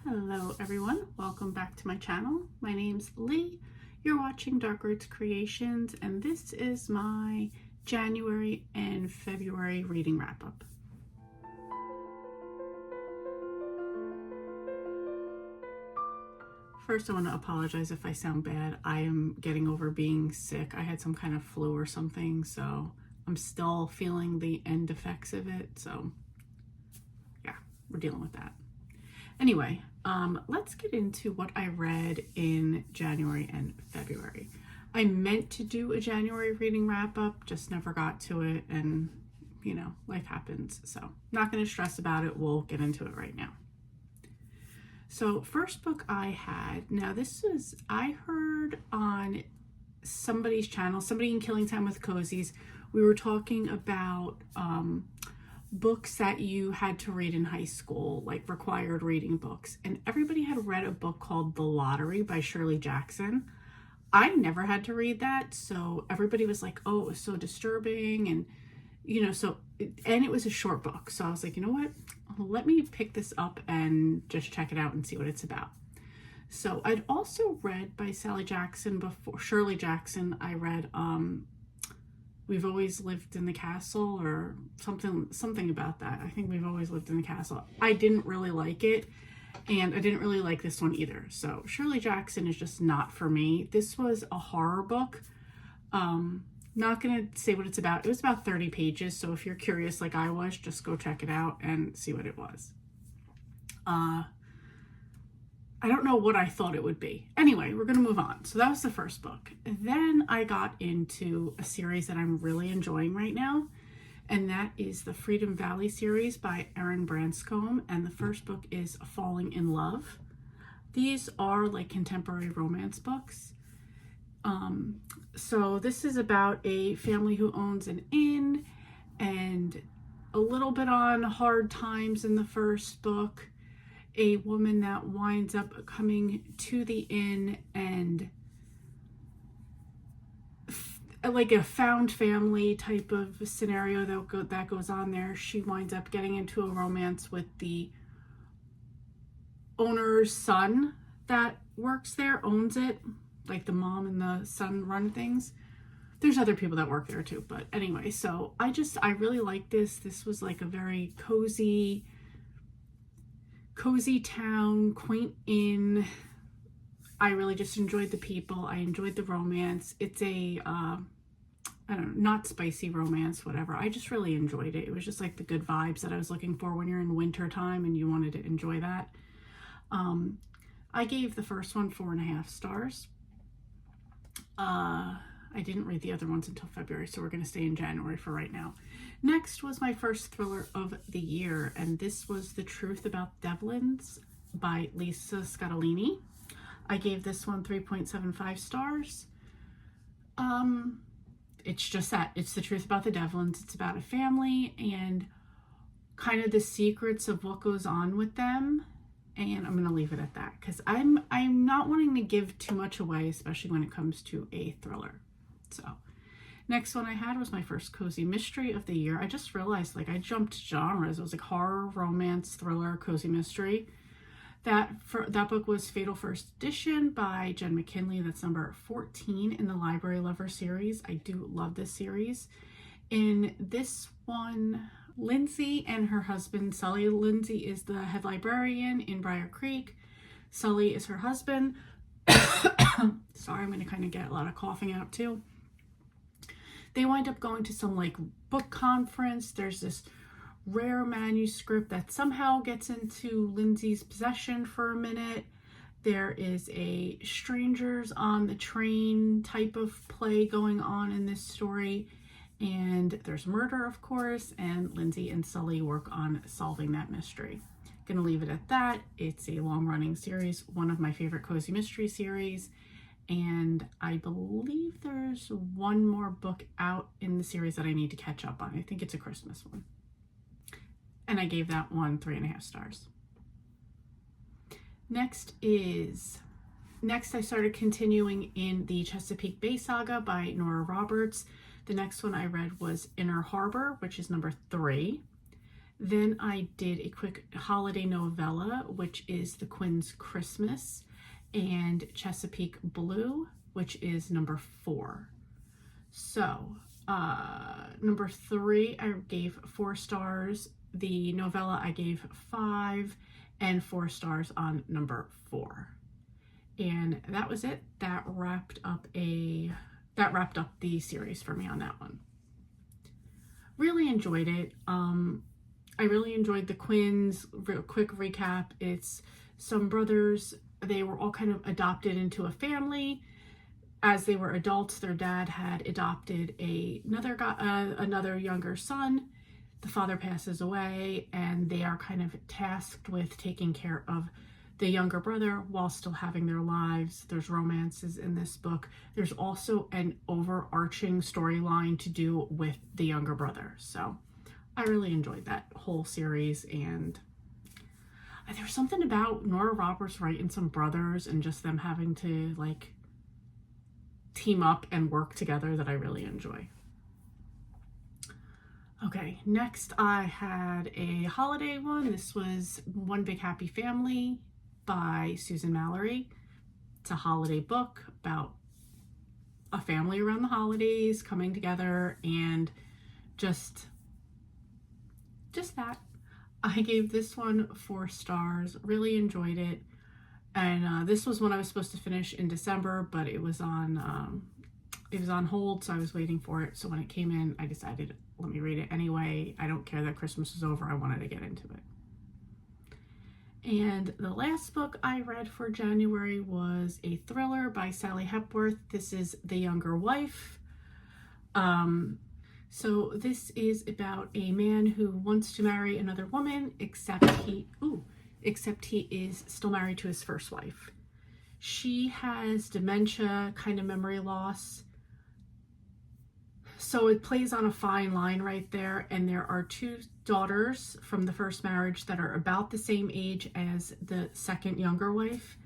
Hello everyone, welcome back to my channel. My name's Lee. You're watching Dark Roots Creations and this is my January and February reading wrap up. First, I want to apologize if I sound bad. I am getting over being sick. I had some kind of flu or something, so I'm still feeling the end effects of it. So yeah, we're dealing with that. Anyway, let's get into what I read in January and February. I meant to do a January reading wrap up, just never got to it, and you know, life happens. So not going to stress about it. We'll get into it right now. So first book I had, now this is, I heard on somebody's channel, somebody in Killing Time with Cozies, we were talking about books that you had to read in high school, like required reading books. And everybody had read a book called The Lottery by Shirley Jackson. I never had to read that. So everybody was like, oh, it was so disturbing. And, you know, and it was a short book. So I was like, you know what, let me pick this up and just check it out and see what it's about. So I'd also read by Shirley Jackson, I read We've Always Lived in the Castle, or something about that. I think We've Always Lived in the Castle. I didn't really like it, and I didn't really like this one either. So Shirley Jackson is just not for me. This was a horror book. Not gonna say what it's about. It was about 30 pages, so if you're curious like I was, just go check it out and see what it was. I don't know what I thought it would be. Anyway, we're going to move on. So that was the first book. Then I got into a series that I'm really enjoying right now, and that is the Freedom Valley series by Erin Branscombe, and the first book is Falling in Love. These are like contemporary romance books. So this is about a family who owns an inn, and a little bit on hard times in the first book. A woman that winds up coming to the inn, and like a found family type of scenario that goes on there. She winds up getting into a romance with the owner's son that works there, owns it. Like the mom and the son run things. There's other people that work there too, but anyway, so I really like this. This was like a very cozy town, quaint inn. I really just enjoyed the people. I enjoyed the romance. It's a, I don't know, not spicy romance, whatever. I just really enjoyed it. It was just like the good vibes that I was looking for when you're in winter time and you wanted to enjoy that. I gave the first one 4.5 stars. I didn't read the other ones until February, so we're going to stay in January for right now. Next was my first thriller of the year, and this was The Truth About Devlins by Lisa Scottoline. I gave this one 3.75 stars. It's just that. It's the truth about the Devlins. It's about a family and kind of the secrets of what goes on with them. And I'm going to leave it at that because I'm not wanting to give too much away, especially when it comes to a thriller. So next one I had was my first cozy mystery of the year. I just realized like I jumped genres. It was like horror, romance, thriller, cozy mystery. That book was Fatal First Edition by Jen McKinley. That's number 14 in the Library Lover series. I do love this series. In this one, Lindsay and her husband Sully. Lindsay is the head librarian in Briar Creek. Sully is her husband. Sorry, I'm going to kind of get a lot of coughing out too. They wind up going to some like book conference. There's this rare manuscript that somehow gets into Lindsay's possession for a minute. There is a strangers on the train type of play going on in this story. And there's murder, of course, and Lindsay and Sully work on solving that mystery. Gonna leave it at that. It's a long-running series, one of my favorite cozy mystery series, and I believe there's one more book out in the series that I need to catch up on. I think it's a Christmas one. And I gave that one 3.5 stars. Next I started continuing in the Chesapeake Bay Saga by Nora Roberts. The next one I read was Inner Harbor, which is number 3. Then I did a quick holiday novella, which is The Quinn's Christmas, and Chesapeake Blue, which is number 4. So, number 3, I gave 4 stars. The novella I gave 5, and 4 stars on number 4. And that was it. That wrapped up the series for me on that one. Really enjoyed it. I really enjoyed the Quinns. Real quick recap, it's some brothers, they were all kind of adopted into a family. As they were adults, their dad had adopted another younger son. The father passes away, and they are kind of tasked with taking care of the younger brother while still having their lives. There's romances in this book. There's also an overarching storyline to do with the younger brother. So I really enjoyed that whole series, and there's something about Nora Roberts writing some brothers and just them having to like team up and work together that I really enjoy. Okay, next I had a holiday one. This was One Big Happy Family by Susan Mallory. It's a holiday book about a family around the holidays coming together, and just that. I gave this one 4 stars. Really enjoyed it. And this was one I was supposed to finish in December, but it was on hold, so I was waiting for it. So when it came in, I decided, let me read it anyway. I don't care that Christmas is over. I wanted to get into it. And the last book I read for January was a thriller by Sally Hepworth. This is The Younger Wife. So this is about a man who wants to marry another woman, except he is still married to his first wife. She has dementia, kind of memory loss. So it plays on a fine line right there. And there are 2 daughters from the first marriage that are about the same age as the second younger wife.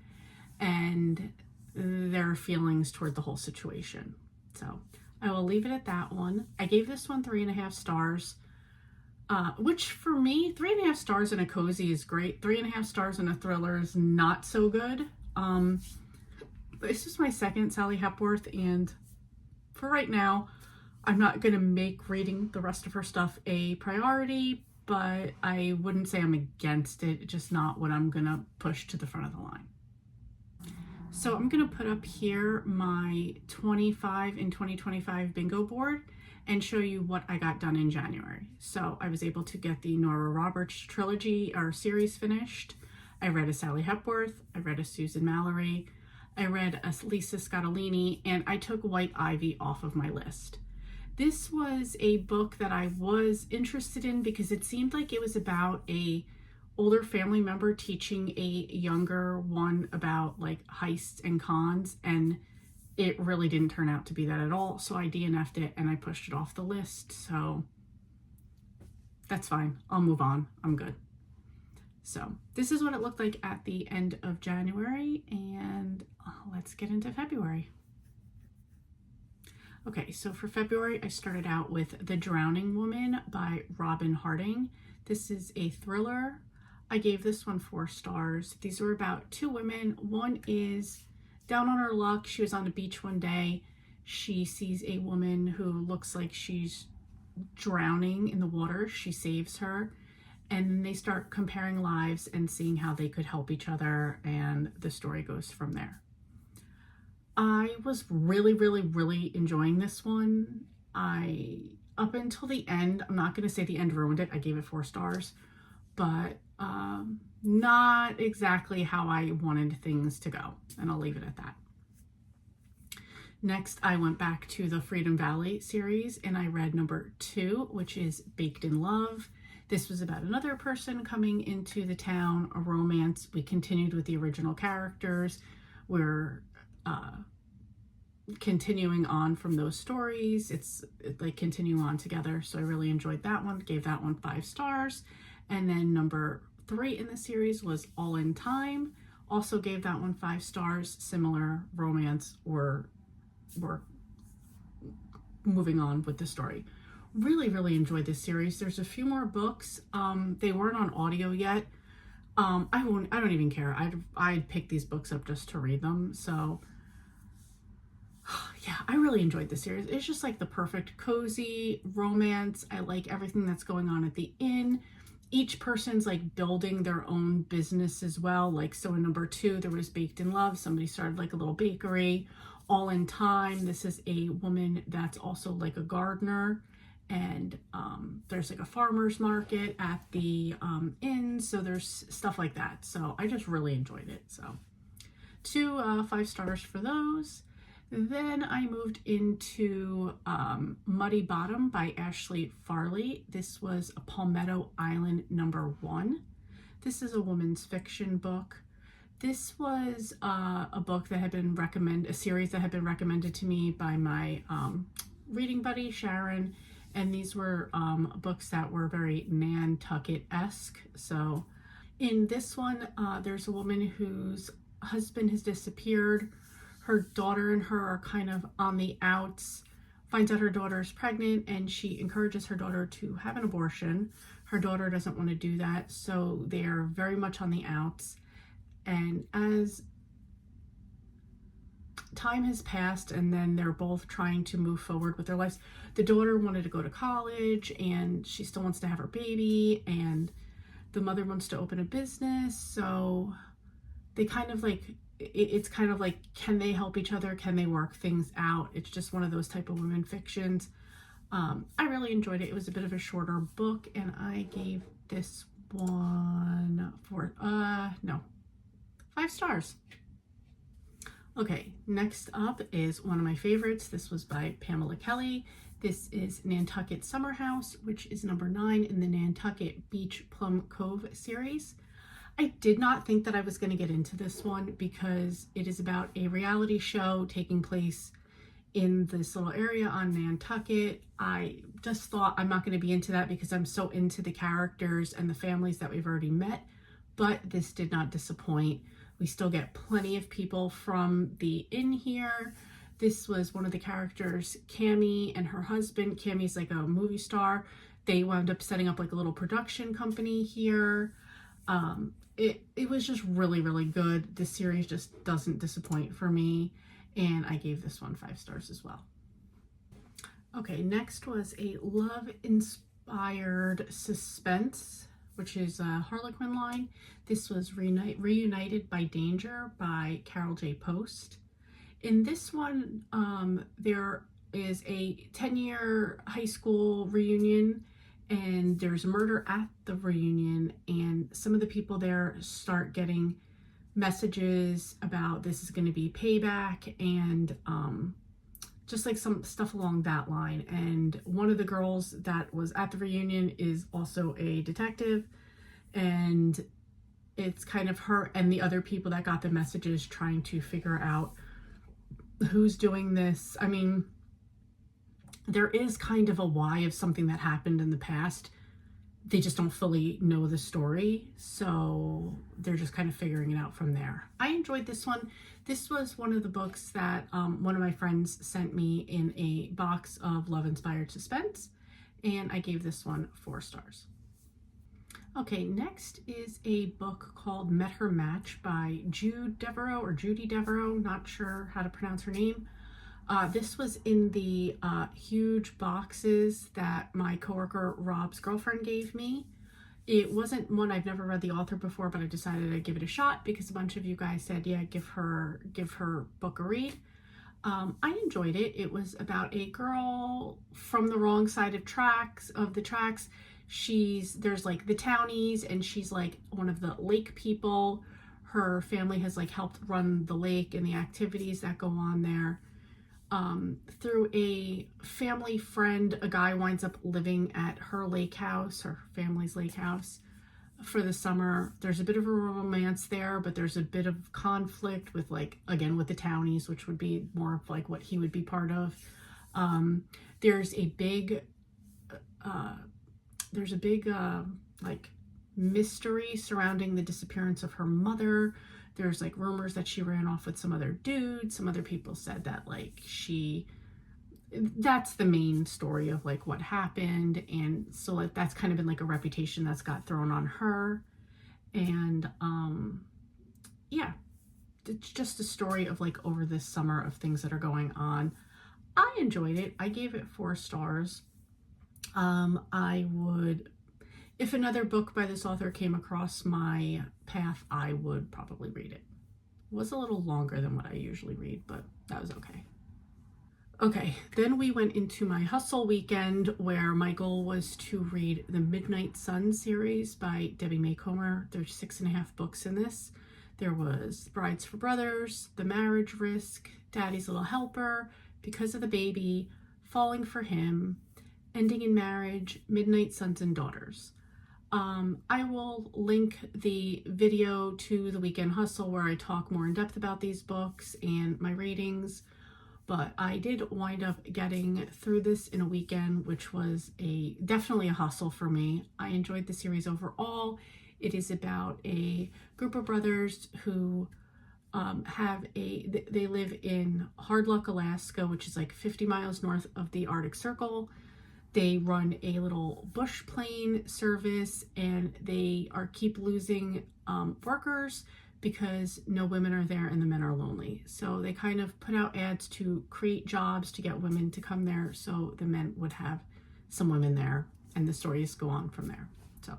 And their feelings toward the whole situation. So I will leave it at that one. I gave this one 3.5 stars. Which for me, 3.5 stars in a cozy is great. 3.5 stars in a thriller is not so good. This is my second Sally Hepworth, and for right now, I'm not going to make reading the rest of her stuff a priority, but I wouldn't say I'm against it. It's just not what I'm going to push to the front of the line. So I'm going to put up here my 25 in 2025 bingo board and show you what I got done in January. So I was able to get the Nora Roberts trilogy or series finished. I read a Sally Hepworth, I read a Susan Mallory, I read a Lisa Scottolini, and I took White Ivy off of my list. This was a book that I was interested in because it seemed like it was about a older family member teaching a younger one about like heists and cons, and it really didn't turn out to be that at all. So I DNF'd it and I pushed it off the list. So that's fine. I'll move on. I'm good. So this is what it looked like at the end of January, and let's get into February. Okay, so for February, I started out with The Drowning Woman by Robin Harding. This is a thriller. I gave this one 4 stars. These were about 2 women. One is down on her luck. She was on the beach one day. She sees a woman who looks like she's drowning in the water. She saves her, and they start comparing lives and seeing how they could help each other, and the story goes from there. I was really, really, really enjoying this one. Up until the end, I'm not going to say the end ruined it. I gave it 4 stars, but not exactly how I wanted things to go, and I'll leave it at that. Next, I went back to the Freedom Valley series, and I read number 2, which is Baked in Love. This was about another person coming into the town, a romance. We continued with the original characters. We're continuing on from those stories. It's like continuing on together. So I really enjoyed that one. Gave that one 5 stars. And then number 3 in the series was All in Time. Also gave that one 5 stars. Similar romance. We're moving on with the story. Really, really enjoyed this series. There's a few more books. They weren't on audio yet. I don't even care. I'd pick these books up just to read them. So yeah, I really enjoyed the series. It's just like the perfect cozy romance. I like everything that's going on at the inn. Each person's like building their own business as well. Like, so in number 2, there was Baked in Love. Somebody started like a little bakery. All in Time, this is a woman that's also like a gardener. And there's like a farmer's market at the inn. So there's stuff like that. So I just really enjoyed it. So 2 5 stars for those. Then I moved into Muddy Bottom by Ashley Farley. This was a Palmetto Island number 1. This is a woman's fiction book. This was a book that had been a series that had been recommended to me by my reading buddy, Sharon. And these were books that were very Nantucket-esque. So in this one, there's a woman whose husband has disappeared. Her daughter and her are kind of on the outs, finds out her daughter is pregnant, and she encourages her daughter to have an abortion. Her daughter doesn't want to do that, so they're very much on the outs. And as time has passed, and then they're both trying to move forward with their lives. The daughter wanted to go to college, and she still wants to have her baby, and the mother wants to open a business. So they kind of like, it's kind of like, can they help each other? Can they work things out? It's just one of those type of women fictions. I really enjoyed it. It was a bit of a shorter book, and I gave this one 5 stars. Okay, next up is one of my favorites. This was by Pamela Kelly. This is Nantucket Summer House, which is number 9 in the Nantucket Beach Plum Cove series. I did not think that I was going to get into this one because it is about a reality show taking place in this little area on Nantucket. I just thought I'm not going to be into that because I'm so into the characters and the families that we've already met, but this did not disappoint. We still get plenty of people from the inn here. This was one of the characters, Cammie, and her husband. Cammie's like a movie star. They wound up setting up like a little production company here. It was just really, really good. This series just doesn't disappoint for me, and I gave this one 5 stars as well. Okay, next was a love-inspired suspense, which is a Harlequin line. This was Reunited by Danger by Carol J. Post. In this one, there is a 10-year high school reunion, and there's a murder at the reunion, and some of the people there start getting messages about this is going to be payback, and just like some stuff along that line. And one of the girls that was at the reunion is also a detective, and it's kind of her and the other people that got the messages trying to figure out who's doing this. I mean, there is kind of a why of something that happened in the past. They just don't fully know the story, so they're just kind of figuring it out from there. I enjoyed this one. This was one of the books that one of my friends sent me in a box of love-inspired suspense, and I gave this one 4 stars. Okay, next is a book called Met Her Match by Judy Devereaux, not sure how to pronounce her name. This was in the huge boxes that my coworker Rob's girlfriend gave me. It wasn't one I've never read the author before, but I decided I'd give it a shot because a bunch of you guys said, yeah, give her book a read. I enjoyed it. It was about a girl from the wrong side of the tracks. There's like the townies, and she's like one of the lake people. Her family has like helped run the lake and the activities that go on there. Through a family friend, a guy winds up living at her lake house, her family's lake house, for the summer. There's a bit of a romance there, but there's a bit of conflict with like, again, with the townies, which would be more of like what he would be part of. There's a big like mystery surrounding the disappearance of her mother. There's like rumors that she ran off with some other dude. Some other people said that like she that's the main story of like what happened. And so like that's kind of been like a reputation that's got thrown on her. And yeah, it's just a story of like over this summer of things that are going on. I enjoyed it. I gave it 4 stars. I would, if another book by this author came across my path, I would probably read it. It was a little longer than what I usually read, but that was okay. Okay, then we went into my hustle weekend where my goal was to read the Midnight Sun series by Debbie Macomber. There's 6.5 books in this. There was Brides for Brothers, The Marriage Risk, Daddy's Little Helper, Because of the Baby, Falling for Him, Ending in Marriage, Midnight Sons and Daughters. I will link the video to the Weekend Hustle where I talk more in depth about these books and my ratings. But I did wind up getting through this in a weekend, which was definitely a hustle for me. I enjoyed the series overall. It is about a group of brothers who they live in Hard Luck, Alaska, which is like 50 miles north of the Arctic Circle. They run a little bush plane service, and they keep losing workers because no women are there and the men are lonely. So they kind of put out ads to create jobs to get women to come there so the men would have some women there, and the stories go on from there. So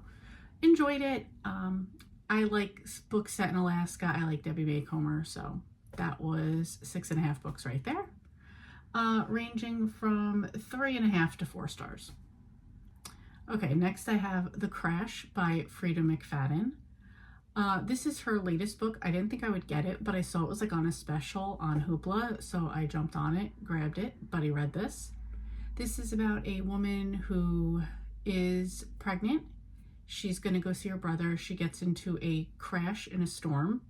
enjoyed it. I like books set in Alaska. I like Debbie Macomber, so that was 6.5 books right there. Ranging from 3.5 to 4 stars. Okay, next I have The Crash by Frida McFadden. This is her latest book. I didn't think I would get it, but I saw it was like on a special on Hoopla, so I jumped on it, grabbed it. Buddy read this. This is about a woman who is pregnant. She's going to go see her brother. She gets into a crash in a storm,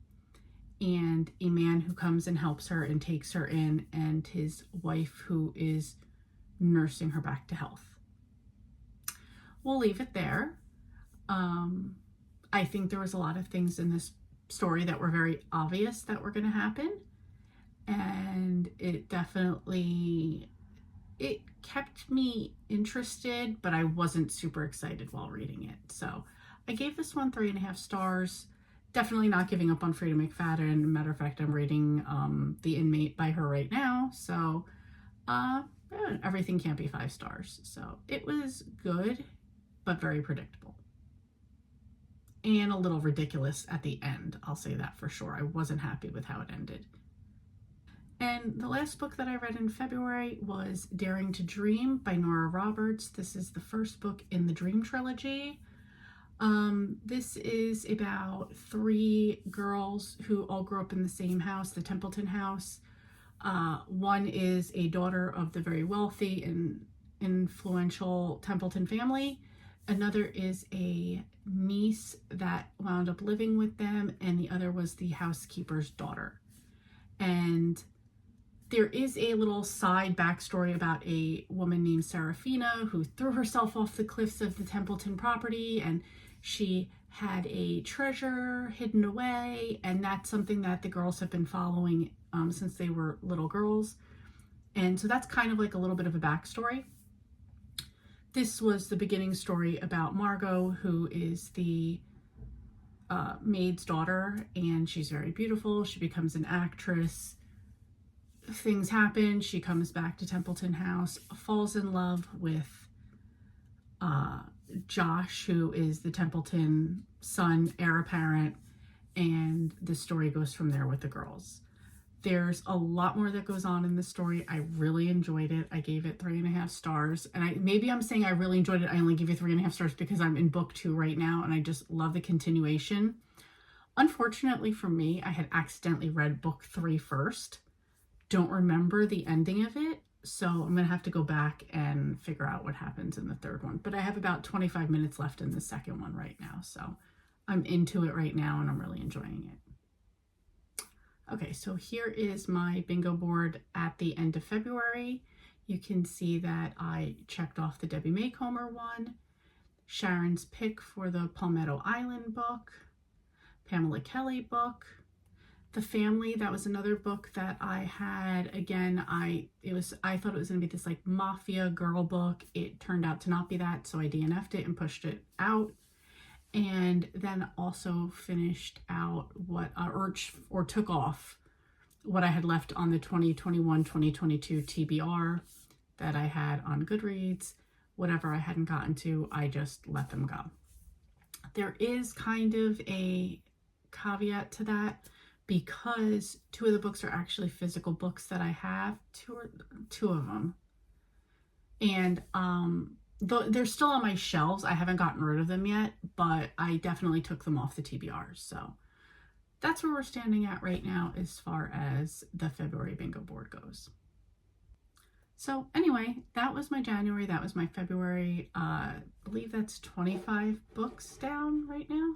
and a man who comes and helps her and takes her in, and his wife who is nursing her back to health. We'll leave it there. I think there was a lot of things in this story that were very obvious that were going to happen, and it kept me interested, but I wasn't super excited while reading it. So I gave this one 3.5 stars. Definitely not giving up on Frida McFadden. Matter of fact, I'm reading The Inmate by her right now. So everything can't be 5 stars. So it was good, but very predictable. And a little ridiculous at the end. I'll say that for sure. I wasn't happy with how it ended. And the last book that I read in February was Daring to Dream by Nora Roberts. This is the first book in the Dream trilogy. This is about 3 girls who all grew up in the same house, the Templeton house. One is a daughter of the very wealthy and influential Templeton family. Another is a niece that wound up living with them, and the other was the housekeeper's daughter. And there is a little side backstory about a woman named Serafina who threw herself off the cliffs of the Templeton property, and she had a treasure hidden away, and that's something that the girls have been following since they were little girls. And so that's kind of like a little bit of a backstory. This was the beginning story about Margot, who is the maid's daughter, and she's very beautiful. She becomes an actress. Things happen. She comes back to Templeton House, falls in love with Josh, who is the Templeton son, heir apparent, and the story goes from there with the girls. There's a lot more that goes on in the story. I really enjoyed it. I gave it 3.5 stars. And maybe I'm saying I really enjoyed it. I only give you 3.5 stars because I'm in book 2 right now, and I just love the continuation. Unfortunately for me, I had accidentally read book 3 first. Don't remember the ending of it, so I'm gonna have to go back and figure out what happens in the third one. But I have about 25 minutes left in the second one right now, so I'm into it right now and I'm really enjoying it. Okay, so here is my bingo board at the end of February. You can see that I checked off the Debbie Macomber one, Sharon's pick for the Palmetto Island book, Pamela Kelly book, The Family, that was another book that I had. Again, I thought it was going to be this like mafia girl book. It turned out to not be that, so I DNF'd it and pushed it out. And then also finished out what or took off what I had left on the 2021-2022 TBR that I had on Goodreads. Whatever I hadn't gotten to, I just let them go. There is kind of a caveat to that, because 2 of the books are actually physical books that I have, two of them. And they're still on my shelves. I haven't gotten rid of them yet, but I definitely took them off the TBRs. So that's where we're standing at right now as far as the February bingo board goes. So anyway, that was my January, that was my February. I believe that's 25 books down right now.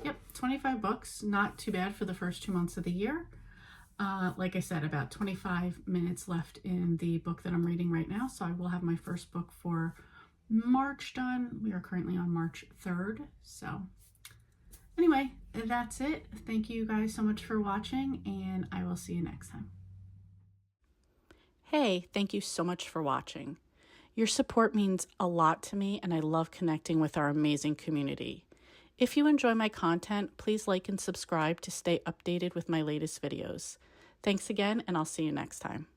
Yep, 25 books, not too bad for the first 2 months of the year. Like I said, about 25 minutes left in the book that I'm reading right now, so I will have my first book for March done. We are currently on March 3rd, so anyway, that's it. Thank you guys so much for watching, and I will see you next time. Hey, thank you so much for watching. Your support means a lot to me, and I love connecting with our amazing community. If you enjoy my content, please like and subscribe to stay updated with my latest videos. Thanks again, and I'll see you next time.